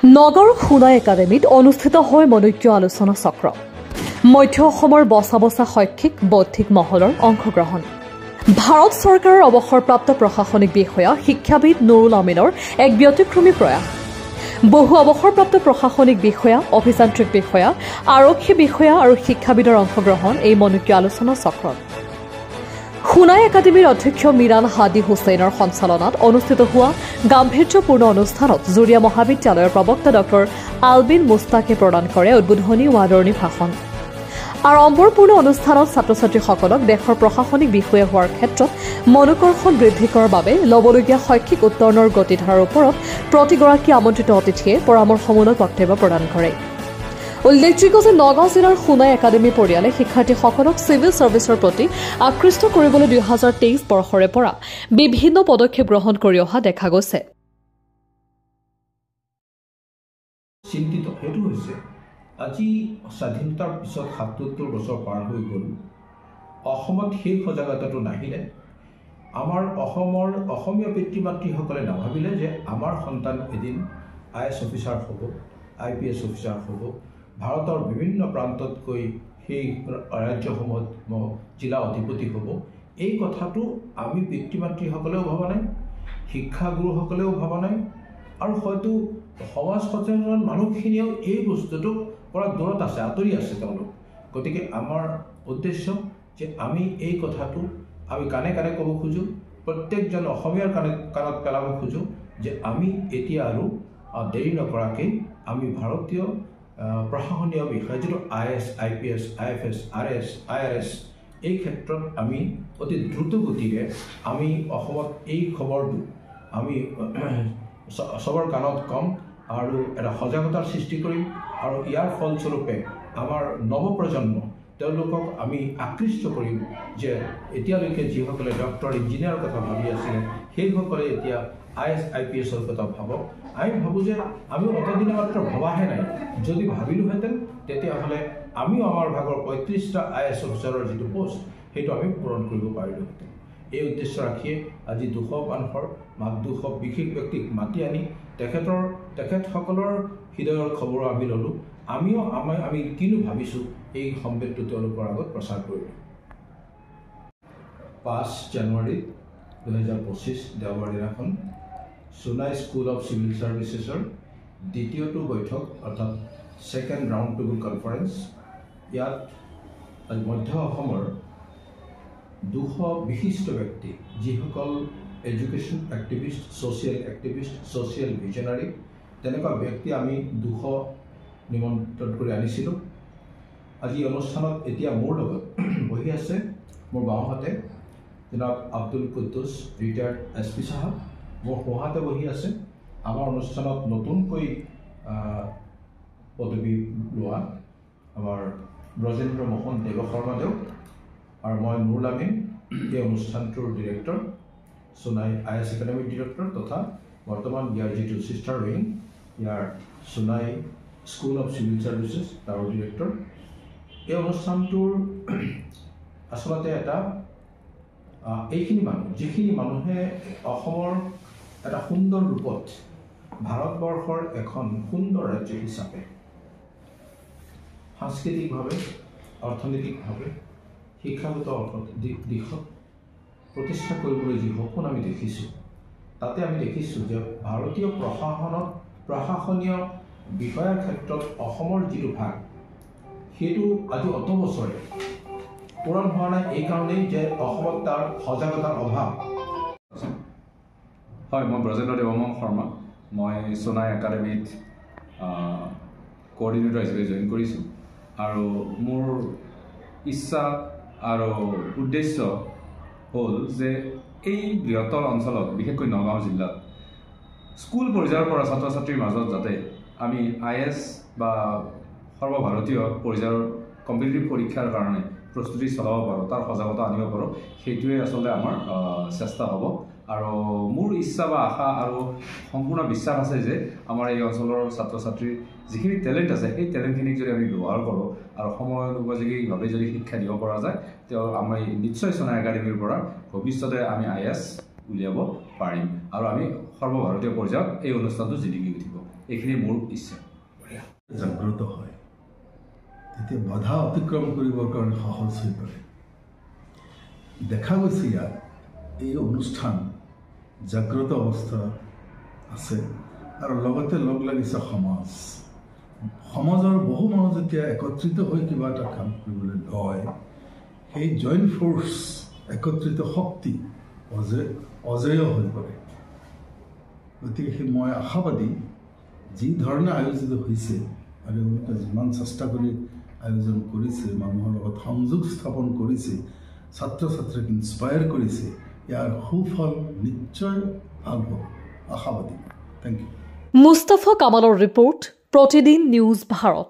নগৰ সোণা একাডেমীত অনুষ্ঠিত হয় মনোজ্ঞ আলোচনা চক্ৰ। মধ্য অসমৰ বছা বছা শৈক্ষিক বৌদ্ধিক মহলৰ অংশগ্ৰহণ। ভাৰত চৰকাৰৰ অৱসৰপ্ৰাপ্ত প্ৰশাসনিক বিষয়া শিক্ষাবিদ নুৰুল আমিনৰ এক ব্যতিক্ৰমী প্ৰয়াস। বহু অৱসৰপ্ৰাপ্ত প্ৰশাসনিক বিষয়া, অভিযান্ত্ৰিক বিষয়া, আৰক্ষী বিষয়া আৰু শিক্ষাবিদৰ অংশগ্ৰহণ এই মনোজ্ঞ আলোচনা চক্ৰত। সোণাই একাডেমীৰ অধ্যক্ষ মিৰাণ হাদি হুছেইনৰ সঞ্চালনাত অনুষ্ঠিত হোৱা গাম্ভীৰ্যপূৰ্ণ অনুষ্ঠানত জুৰিয়া মহাবিদ্যালয়ৰ প্ৰবক্তা ডক্টৰ আলবিন মুস্তাকে প্ৰদান কৰে উদ্বোধনী আদৰণি ভাষণ। আড়ম্বৰপূৰ্ণ অনুষ্ঠানত ছাত্ৰ ছাত্ৰীসকলক দেশৰ প্ৰশাসনিক বিষয়া হোৱাৰ ক্ষেত্ৰত মনোকৰ্ষণ বৃদ্ধি কৰাৰ বাবে ল'বলগীয়া শৈক্ষিক উত্তৰণৰ গতিধাৰাৰ ওপৰত প্ৰতিগৰাকী আমন্ত্ৰিত অতিথিয়ে পৰামৰ্শমূলক বক্তব্য প্ৰদান কৰে। উল্লেখযোগ্য যে নগাঁও জিলাৰ সোণাই একাডেমী পৰিয়ালে শিক্ষাৰ্থীসকলক চিভিল ছাৰ্ভিচৰ প্ৰতি আকৃষ্ট কৰিবলৈ 2023 বৰ্ষৰে পৰা বিভিন্ন পদক্ষেপ গ্ৰহণ কৰি অহা দেখা গৈছে। চিন্তিত হেতু হৈছে আজি স্বাধীনতাৰ পিছত ৭৭ বছৰ পাৰ হৈ গ'ল। অসমত সেই সজাগতাটো নাহিলে। আমাৰ অসমীয়া পিতৃ মাতৃসকলে নাভাবিলে যে আমাৰ সন্তান এদিন IAS অফিচাৰ হ'ব, IPS অফিচাৰ হ'ব, ভাৰতৰ বিভিন্ন প্ৰান্তত গৈ সেই ৰাজ্যসমূহত জিলা অধিপতি হ'ব। এই কথাটো আমি পিতৃ মাতৃসকলেও ভবা নাই, শিক্ষাগুৰুসকলেও ভবা নাই, আৰু হয়তো সমাজ সচেতন মানুহখিনিয়েও এই বস্তুটোৰ পৰা দূৰত আছে, আঁতৰি আছে তেওঁলোক। গতিকে আমাৰ উদ্দেশ্য যে আমি এই কথাটো আমি কাণে কাণে ক'ব খোজোঁ, প্ৰত্যেকজন অসমীয়াৰ কাণত পেলাব খোজোঁ যে আমি এতিয়া আৰু দেৰি নকৰাকৈ আমি ভাৰতীয় প্ৰশাসনীয় বিষয় যিটো IAS, IPS, IFS, RS, IRS এই ক্ষেত্ৰত আমি অতি দ্ৰুত গতিৰে আমি অসমত এই খবৰটো আমি চবৰ কাণত ক'ম আৰু এটা সজাগতাৰ সৃষ্টি কৰিম। আৰু ইয়াৰ ফলস্বৰূপে আমাৰ নৱপ্ৰজন্ম তেওঁলোকক আমি আকৃষ্ট কৰিম যে এতিয়ালৈকে যিসকলে ডক্টৰ ইঞ্জিনিয়াৰৰ কথা ভাবি আছিলে সেইসকলে এতিয়া IAS, IPSৰ কথা ভাবক। আমি ভাবোঁ যে আমি অতদিনে মাত্ৰ ভবাহে নাই, যদি ভাবিলোহেঁতেন তেতিয়াহ'লে আমিও আমাৰ ভাগৰ 35টা IAS অফিচাৰৰ যিটো পোষ্ট সেইটো আমি পূৰণ কৰিব পাৰিলোহেঁতেন। এই উদ্দেশ্য ৰাখিয়ে আজি 200 মানুহৰ 200 বিশেষ ব্যক্তিক মাতি আনি তেখেতসকলৰ হৃদয়ৰ খবৰ আমি ল'লোঁ। আমি কিনো ভাবিছোঁ এই সম্বেদটো তেওঁলোকৰ আগত প্ৰচাৰ কৰিলোঁ। 5 জানুৱাৰী 2025 দেওবাৰ দিনাখন সোণাই স্কুল অফ চিভিল ছাৰ্ভিচেছৰ দ্বিতীয়টো বৈঠক অৰ্থাৎ ছেকেণ্ড ৰাউণ্ড টেবুল কনফাৰেঞ্চ। ইয়াত মধ্য অসমৰ 200 বিশিষ্ট ব্যক্তি, যিসকল education activist, social activist, social visionary, তেনেকুৱা ব্যক্তি আমি 200 নিমন্ত্ৰণ কৰি আনিছিলোঁ। আজি অনুষ্ঠানত এতিয়া মোৰ লগত বহি আছে মোৰ বাওঁহাতে জনাব আব্দুল কুদ্দুছ, ৰিটায়াৰ্ড SP সাহেব। মোৰ সোঁহাতে বহি আছে আমাৰ অনুষ্ঠানত নতুনকৈ পদবী লোৱা আমাৰ ব্ৰজেন্দ্ৰ মোহন দেৱ শৰ্মাদেউ, আৰু মই নুৰুল আমিন, এই অনুষ্ঠানটোৰ ডিৰেক্টৰ, সোণাই IAS একাডেমীৰ ডিৰেক্টৰ তথা বৰ্তমান ইয়াৰ যিটো sister wing year Sonai school of civil services তাৰ ডিৰেক্টৰ। এই অনুষ্ঠানটোৰ আচলতে এটা এইখিনি মানুহ, যিখিনি মানুহে অসমৰ এটা সুন্দৰ ৰূপত ভাৰতবৰ্ষৰ এখন সুন্দৰ ৰাজ্য হিচাপে সাংস্কৃতিকভাৱে, অৰ্থনৈতিকভাৱে, শিক্ষাগত দিশত প্ৰতিষ্ঠা কৰিবলৈ যি সপোন আমি দেখিছোঁ, তাতে আমি দেখিছোঁ যে ভাৰতীয় প্ৰশাসনীয় বিষয়াৰ ক্ষেত্ৰত অসমৰ যিটো ভাগ সেইটো আজি অত বছৰে পূৰণ হোৱা নাই। এইকাৰণেই যে অসমত তাৰ সজাগতাৰ অভাৱ। হয়, মই ব্ৰজেন্দ্ৰ দেৱমন শৰ্মা। মই সোণাই একাডেমীত কোঅৰ্ডিনেটৰ হিচাপে জইন কৰিছোঁ, আৰু মোৰ ইচ্ছা আৰু উদ্দেশ্য হ'ল যে এই বৃহত্তৰ অঞ্চলত, বিশেষকৈ নগাঁও জিলাত স্কুল পৰ্যায়ৰ পৰা ছাত্ৰ ছাত্ৰীৰ মাজত যাতে আমি IAS বা সৰ্বভাৰতীয় পৰ্যায়ৰ কম্পিটিটিভ পৰীক্ষাৰ কাৰণে প্ৰস্তুতি চলাব পাৰোঁ, তাৰ সজাগতা আনিব পাৰোঁ, সেইটোৱে আচলতে আমাৰ চেষ্টা হ'ব। আৰু মোৰ ইচ্ছা বা আশা আৰু সম্পূৰ্ণ বিশ্বাস আছে যে আমাৰ এই অঞ্চলৰ ছাত্ৰ ছাত্ৰীৰ যিখিনি টেলেণ্ট আছে সেই টেলেণ্টখিনিক যদি আমি ব্যৱহাৰ কৰোঁ আৰু সময় উপযোগীভাৱে যদি শিক্ষা দিব পৰা যায়, আমি নিশ্চয় সোণাই একাডেমীৰ পৰা ভৱিষ্যতে আমি IAS উলিয়াব পাৰিম আৰু আমি সৰ্বভাৰতীয় পৰ্যায়ত এই অনুষ্ঠানটো জিলিকি উঠিব। এইখিনি মোৰ ইচ্ছা। জাগ্ৰত হয় তেতিয়া বাধা অতিক্ৰম কৰিবৰ কাৰণে সহজ হৈ পৰে। দেখা গৈছে ইয়াত এই অনুষ্ঠান জাগ্ৰত অৱস্থা আছে আৰু লগতে লগ লাগিছে সমাজৰ বহু মানুহ যেতিয়া একত্ৰিত হৈ কিবা এটা কাম কৰিবলৈ লয়, সেই জইণ্ট ফ'ৰ্চ একত্ৰিত শক্তি অজেয় হৈ পৰে। গতিকে মই আশাবাদী যি ধৰণে আয়োজিত হৈছে আৰু তেওঁলোকে যিমান চেষ্টা কৰি আয়োজন কৰিছে, মানুহৰ লগত সংযোগ স্থাপন কৰিছে, ছাত্ৰ ছাত্ৰীক ইনস্পায়াৰ কৰিছে, ইয়াৰ সুফল নিশ্চয় ভাল হ'ব, আশাবাদী। Thank you. মুস্তাফা কামালৰ ৰিপৰ্ট, প্ৰতিদিন নিউজ ভাৰত।